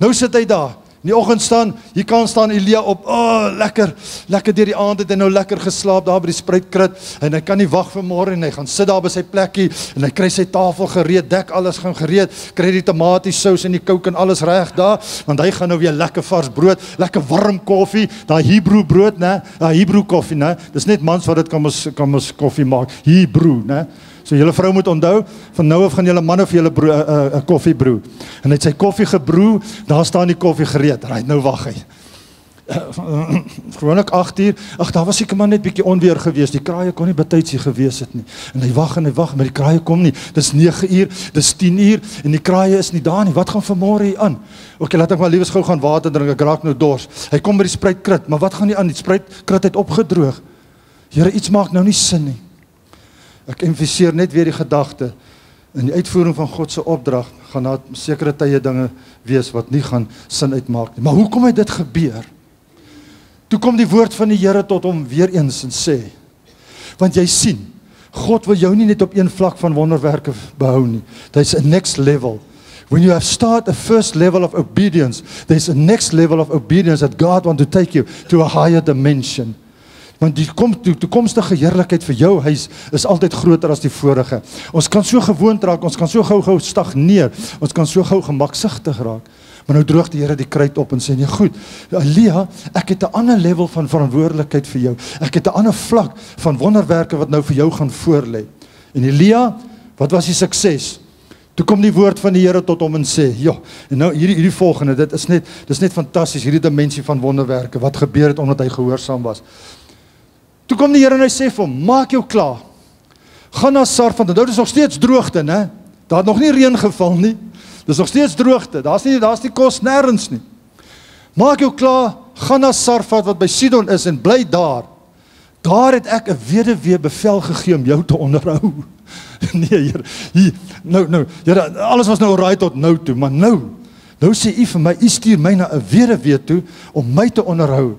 Nou sit hy daar. In die oggend staan, hier kan staan Elia op, lekker deur die aand het hy nou lekker geslaap daar by die spruitkrit, en hy kan nie wag vir môre en hy gaan sit daar by sy plekkie, en hy kry sy tafel gereed, dek alles gaan gereed, kry die tomatiesous en die kook en alles reg daar, want hy gaan nou weer lekker vars brood, lekker warm koffie, daai Hebrew brood, né, Hebrew koffie, né, dis net mans wat dit kan ons koffie maak, Hebrew, né, so julle vrou moet onthou, van nou af gaan julle manne vir julle koffie broe. En hy het sy koffie gebroe, daar staan die koffie gereed. Right, nou wag hy. Gewoonlik 8 uur, daar was seker maar net bietjie onweer gewees, die kraaie kon nie betyds hier gewees het nie. En hy wag, maar die kraaie kom nie. Dis 9 uur, dis 10 uur, en die kraaie is nie daar nie. Wat gaan vanmôre hier aan? Okay, laat ek maar liewes gou gaan water drink, ek raak nou dors. Hy kom by die spruitkrit, maar wat gaan nie aan? Die spruitkrit het opgedroog. Here, iets maak nou nie sin nie. Ek emfiseer net weer die gedagte, in die uitvoering van God se opdrag, gaan daar sekere tye dinge wees, wat nie gaan sin uitmaak nie. Maar hoekom het dit gebeur? Toe kom die woord van die Here tot hom weer eens en sê, want jy sien, God wil jou nie net op een vlak van wonderwerke behou nie, dit is 'n next level. When you have started a first level of obedience, there's a next level of obedience that God wants to take you to a higher dimension. Want die toekomstige heerlikheid vir jou huis is altyd groter as die vorige. Ons kan so gewoond raak, ons kan so gou stagneer, ons kan so gou gemaksigtig raak. Maar nou droog die Here die kruit op en sê, nee goed, Elia, ek het 'n ander level van verantwoordelikheid vir jou. Ek het 'n ander vlak van wonderwerke wat nou vir jou gaan voorlê. En Elia, wat was die sukses? Toe kom die woord van die Here tot hom en sê, ja, en nou hierdie volgende, dit is net fantasties, hierdie dimensie van wonderwerke, wat gebeur het omdat hy gehoorsaam was. Toe kom die Here en hy sê vir hom, maak jou klaar, gaan na Sarfat, nou is nog steeds droogte, né? Daar het nog nie reën geval nie, dis nog steeds droogte, daar's nie kos nêrens nie. Maak jou klaar, gaan na Sarfat wat by Sidon is en bly daar. Daar het ek 'n weduwee bevel gegee om jou te onderhou. Nee, Here, Here, alles was nou alright tot nou toe, maar nou sê u vir my, u stuur my na 'n weduwee toe om my te onderhou.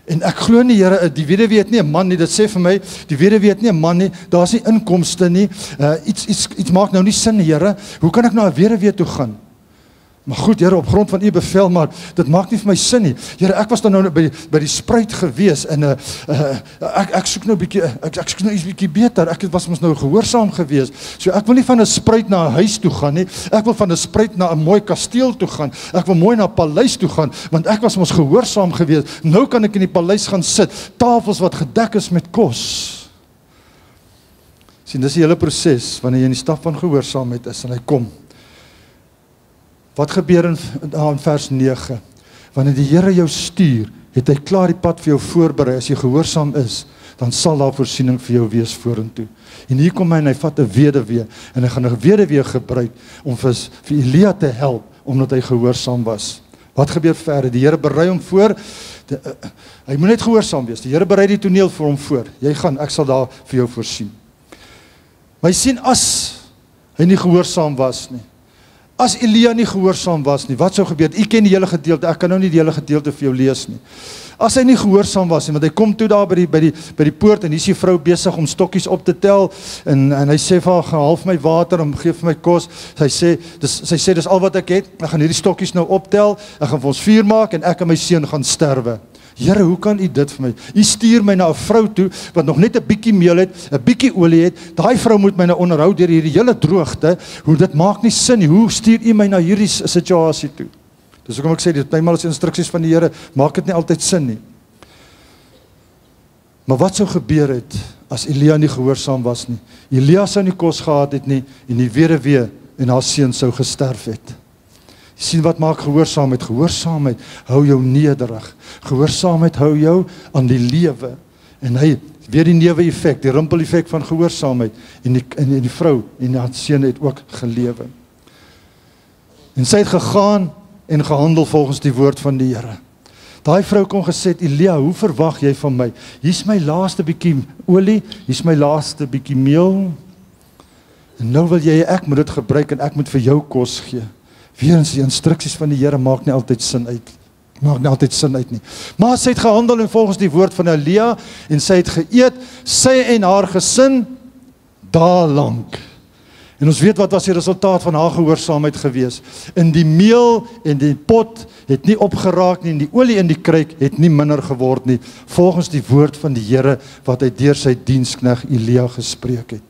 En ek glo nie, Here, die weduwee het nie 'n man nie, dit sê vir my, die weduwee het nie 'n man nie, daar's nie inkomste nie, iets maak nou nie sin, Here, hoe kan ek na 'n weduwee toe gaan? Maar goed, Here, op grond van u bevel, maar dit maak nie vir my sin nie. Here, ek was dan nou by die spruit gewees en ek soek nou bietjie, ek soek nou iets bietjie beter. Ek was mos nou gehoorsaam gewees. So ek wil nie van 'n spruit na 'n huis toe gaan nie. Ek wil van 'n spruit na 'n mooi kasteel toe gaan. Ek wil mooi na 'n paleis toe gaan, want ek was mos gehoorsaam gewees. Nou kan ek in die paleis gaan sit, tafels wat gedek is met kos. Sien, dis die hele proses wanneer jy in die stap van gehoorsaamheid is en hy kom. Wat gebeur in vers 9? Wanneer die Here jou stuur, het hy klaar die pad vir jou voorberei. As jy gehoorsaam is, dan sal daar voorsiening vir jou wees vorentoe. En hier kom hy en hy vat 'n weduwee, en hy gaan 'n weduwee gebruik om vir Elia te help, omdat hy gehoorsaam was. Wat gebeur verder? Die Here berei hom voor, hy moet net gehoorsaam wees. Die Here berei die toneel vir hom voor. Jy gaan, ek sal daar vir jou voorsien. Maar jy sien, as hy nie gehoorsaam was nie, as Elia nie gehoorsaam was nie, wat sou gebeur? U ken die hele gedeelte, ek kan nou nie die hele gedeelte vir jou lees nie. As hy nie gehoorsaam was nie, want hy kom toe daar by die poort, en hier is die vrou besig om stokkies op te tel, en hy sê vir haar, gaan half my water, en geef vir my kos. Sy sê, dis al wat ek het, ek gaan hierdie stokkies nou optel, ek gaan vir ons vuur maak, en ek en my seun gaan sterwe. Here, hoe kan u dit vir my? U stuur my na 'n vrou toe, wat nog net 'n bietjie meel het, 'n bietjie olie het, daai vrou moet my nou onderhou deur hierdie hele droogte, hoe dit maak nie sin nie, hoe stuur u my na hierdie situasie toe? Dis hoekom ek sê, dit partymal is instruksies van die Here, maak dit nie altyd sin nie. Maar wat sou gebeur het, as Elia nie gehoorsaam was nie? Elia sou nie kos gehad het nie, en die weduwee en haar seun sou gesterf het. Sien wat maak gehoorsaamheid? Gehoorsaamheid hou jou nederig. Gehoorsaamheid hou jou aan die lewe. En hy, weer die neeweffek, die rimpel-effek van gehoorsaamheid. En die vrou en haar seun het ook gelewe. En sy het gegaan en gehandel volgens die woord van die Here. Daai vrou kom gesê, Elia, hoe verwag jy van my? Hier's my laaste bietjie olie, hier's my laaste bietjie meel. En nou wil jy, ek moet dit gebruik en ek moet vir jou kos gee. Weerens die instruksies van die Here maak nie altyd sin uit nie. Maar sy het gehandel en volgens die woord van Elia, en sy het geëet, sy en haar gesin, dae lank. En ons weet wat was die resultaat van haar gehoorsaamheid gewees. In die meel en die pot het nie opgeraak nie, en die olie in die kruik het nie minder geword nie, volgens die woord van die Here, wat hy deur sy diensknegt Elia gespreek het.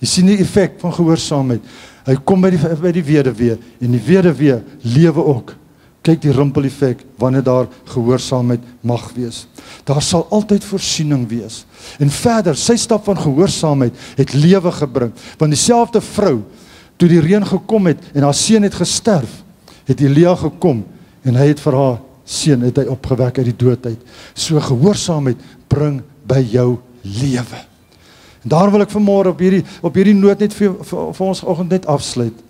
Jy sien die effek van gehoorsaamheid. Hy kom by die weduwee, en die weduwee lewe ook. Kyk die rimpel-effek, wanneer daar gehoorsaamheid mag wees. Daar sal altyd voorsiening wees. En verder, sy stap van gehoorsaamheid het lewe gebring. Want dieselfde vrou, toe die reën gekom het, en haar seun het gesterf, het Elia gekom, en hy het vir haar seun, het hy opgewek uit die dood uit. So gehoorsaamheid bring by jou lewe. En daar wil ek vanmôre op hierdie noot net vir ons oggend net afsluit.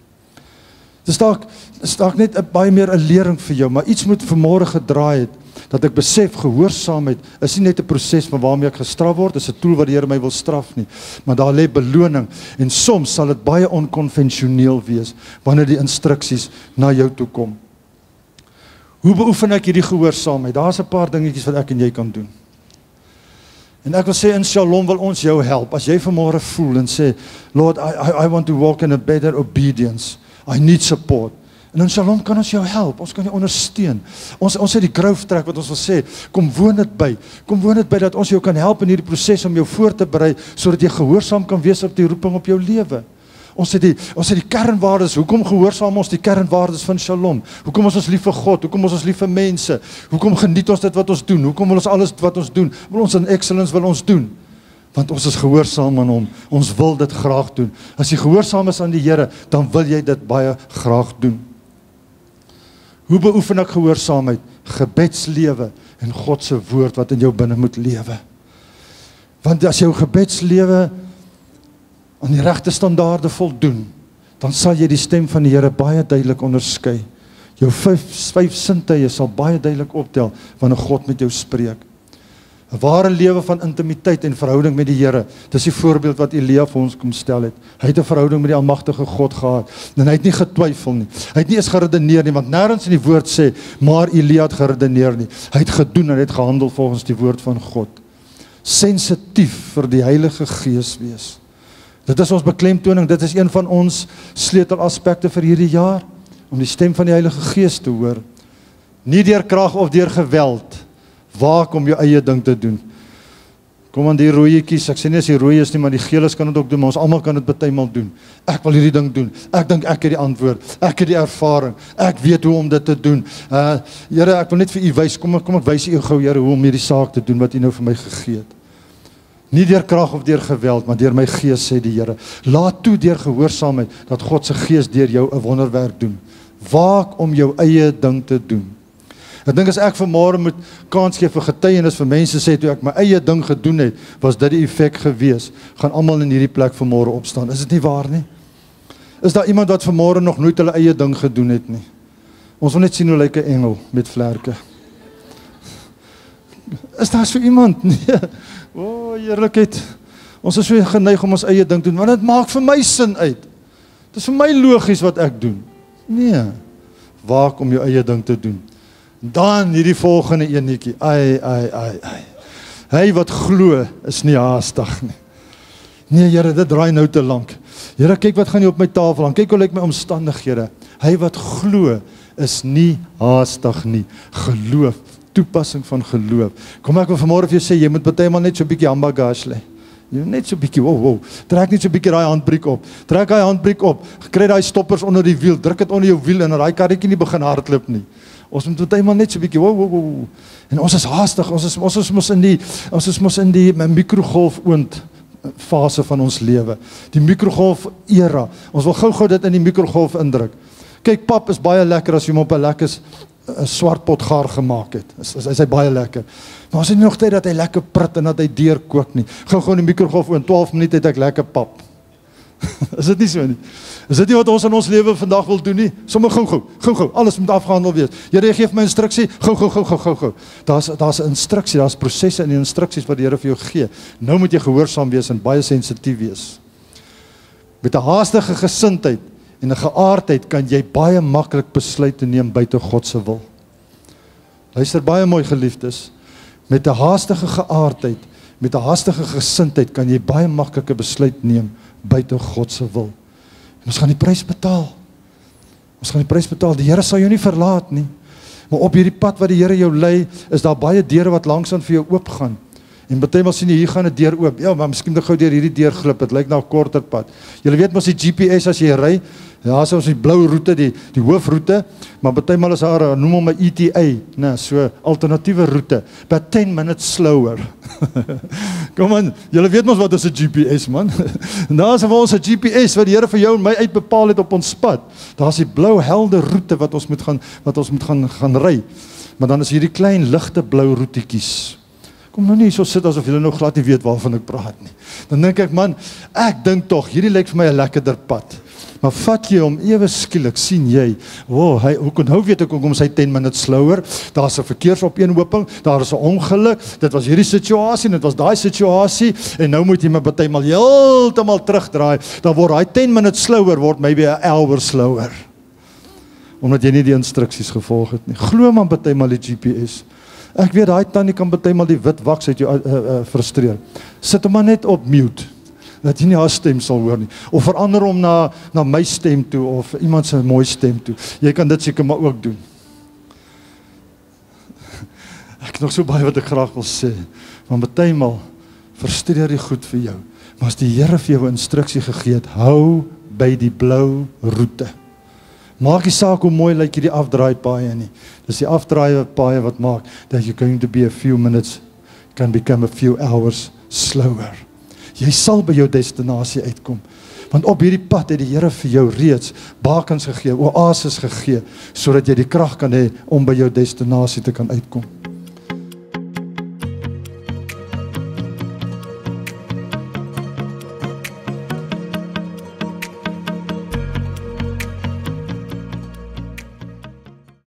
Dis dalk net baie meer 'n lering vir jou, maar iets moet vanmôre gedraai het, dat ek besef, gehoorsaamheid is nie net 'n proses van waarmee ek gestraf word, is 'n tool wat die Here my wil straf nie, maar daar lê beloning, en soms sal dit baie onkonvensioneel wees, wanneer die instruksies na jou toe kom. Hoe beoefen ek hierdie gehoorsaamheid? Daar's 'n paar dingetjies wat ek en jy kan doen. En ek wil sê, in Shalom wil ons jou help. As jy vanmôre voel en sê, Lord, I want to walk in a better obedience. I need support. En in Shalom kan ons jou help, ons kan jou ondersteun. Ons het die growth track wat ons wil sê, kom woon dit by dat ons jou kan help in hierdie proses om jou voor te berei, sodat jy gehoorsaam kan wees op die roeping op jou lewe. Ons het die kernwaardes, hoekom gehoorsaam ons die kernwaardes van Shalom? Hoekom is ons lief vir God? Hoekom is ons lief vir mense? Hoekom geniet ons dit wat ons doen? Hoekom wil ons alles wat ons doen? Wil ons in excellence wil ons doen? Want ons is gehoorsaam aan hom. Ons wil dit graag doen. As jy gehoorsaam is aan die Here, dan wil jy dit baie graag doen. Hoe beoefen ek gehoorsaamheid? Gebedslewe en God se woord wat in jou binne moet lewe. Want as jou gebedslewe aan die regte standaarde voldoen, dan sal jy die stem van die Here baie duidelik onderskei. Jou vyf sintuie sal baie duidelik optel wanneer God met jou spreek. 'n Ware lewe van intimiteit en verhouding met die Here. Dis die voorbeeld wat Elia vir ons kom stel het. Hy het 'n verhouding met die almagtige God gehad. En hy het nie getwyfel nie. Hy het nie eens geredeneer nie, want nêrens in die woord sê, maar Elia het geredeneer nie. Hy het gedoen en het gehandel volgens die woord van God. Sensitief vir die Heilige Gees wees. Dit is ons beklemtoning, dit is een van ons sleutelaspekte vir hierdie jaar, om die stem van die Heilige Gees te hoor. Nie deur krag of deur geweld, waak om jou eie ding te doen. Kom aan die rooietjies, ek sê nie as die rooi is nie, maar die geeles kan dit ook doen, maar ons almal kan dit partymal doen. Ek wil hierdie ding doen, ek dink ek het die antwoord, ek het die ervaring, ek weet hoe om dit te doen. Here, ek wil net vir u wys, kom ek wys u gou, Here, hoe om hierdie saak te doen, wat u nou vir my gegee het. Nie deur krag of deur geweld, maar deur my Gees, sê die Here. Laat toe deur gehoorsaamheid, dat God se Gees deur jou 'n wonderwerk doen. Waak om jou eie ding te doen. Ek dink as ek vanmôre moet kans gee vir getuienis vir mense sê, toe ek my eie ding gedoen het, was dit die effek gewees. Gaan almal in hierdie plek vanmôre opstaan. Is dit nie waar nie? Is daar iemand wat vanmôre nog nooit hulle eie ding gedoen het nie? Ons wil net sien hoe lyk 'n engel met vlerke. Is daar so iemand? Nee. O, heerlikheid. Ons is so geneig om ons eie ding te doen, want dit maak vir my sin uit. Dit is vir my logies wat ek doen. Nee. Waak om jou eie ding te doen. Dan hierdie volgende enetjie. Ai. Hy wat glo is nie haastig nie. Nee, Here, dit draai nou te lank. Here, kyk wat gaan nie op my tafel aan. Kyk hoe lyk my omstandighede. Hy wat glo is nie haastig nie. Geloof, toepassing van geloof. Kom ek wil vanmôre vir jou sê, jy moet partymal net so 'n bietjie handbagage lê. Jy net so 'n bietjie, wow. Trek net so 'n bietjie daai handbriek op. Trek daai handbriek op. Kry daai stoppers onder die wiel. Druk dit onder jou wiel en daai karretjie nie begin hardloop nie. Ons moet partymal net so 'n bietjie, wow. En ons is haastig. Ons is mos in die mikrogolfoond fase van ons lewe. Die mikrogolf era. Ons wil gou dit in die mikrogolf indruk. Kyk, pap is baie lekker as jy hom op 'n lekker swart pot gaar gemaak het. Is hy baie lekker. Maar ons het nie nog tyd dat hy lekker prit en dat hy deurkook nie. Gou in die mikrogolf in 12 minute het ek lekker pap. Is dit nie so nie? Is dit nie wat ons in ons lewe vandag wil doen nie? Sommige gou, alles moet afgehandel wees. Here gee my instruksie, gou. Daar's 'n instruksie, daar's prosesse in die instruksies wat die Here vir jou gee. Nou moet jy gehoorsaam wees en baie sensitief wees. Met 'n haastige gesindheid en 'n geaardheid kan jy baie maklik besluite neem buite God se wil. Luister baie mooi, geliefdes. Met 'n haastige geaardheid, met 'n haastige gesindheid kan jy baie maklike besluit neem buite God se wil. En ons gaan die prys betaal. Die Here sal jou nie verlaat nie. Maar op hierdie pad wat die Here jou lei, is daar baie deure wat langsaan vir jou oopgaan. En partymal sien jy, hier gaan 'n deur oop. Ja, maar miskien moet ek gou deur hierdie deur glip. Dit lyk na 'n korter pad. Julle weet mos die GPS as jy ry, ja, is ons die blou roete, die hoofroete, maar partymal is daar, noem hom 'n ETA, nee, so alternatiewe roete, but 10 minutes slower. Kom aan, julle weet mos wat is 'n GPS, man. En daar is vir ons 'n GPS wat die Here vir jou en my uitbepaal het op ons pad. Daar is die blou helder roete wat ons moet gaan ry. Maar dan is hierdie klein ligte blou roetjies. Kom nou nie so sit asof julle nou glad nie weet waarvan ek praat nie. Dan dink ek, man, ek dink tog, hierdie lyk vir my 'n lekkerder pad. Maar vat jy hom ewe skielik, sien jy, nou weet ek hoekom sy 10 minutes slower, daar's 'n verkeersopeenhoping, daar is 'n ongeluk, dit was hierdie situasie, dit was daai situasie, en nou moet jy my partymal heeltemal terugdraai, dan word hy 10 minutes slower, word maybe 'n hour slower. Omdat jy nie die instruksies gevolg het nie. Glo man partymal die GPS. Ek weet, daai tannie kan partymal die wit waks uit jou frustreer. Sit hom maar net op mute. dat jy nie haar stem sal hoor nie. Of verander hom na my stem toe, of iemand se mooi stem toe. Jy kan dit seker maar ook doen. Ek het nog so baie wat ek graag wil sê, maar partymal frustreer die goed vir jou. Maar as die Here vir jou 'n instruksie gegee het, hou by die blou roete. Maak nie saak hoe mooi lyk hierdie afdraaipaaie nie. Dis die afdraaipaaie wat maak that you're going to be a few minutes, can become a few hours slower. Jy sal by jou destinasie uitkom. Want op hierdie pad het die Here vir jou reeds bakens gegee, oases gegee, sodat jy die krag kan hê om by jou destinasie te kan uitkom.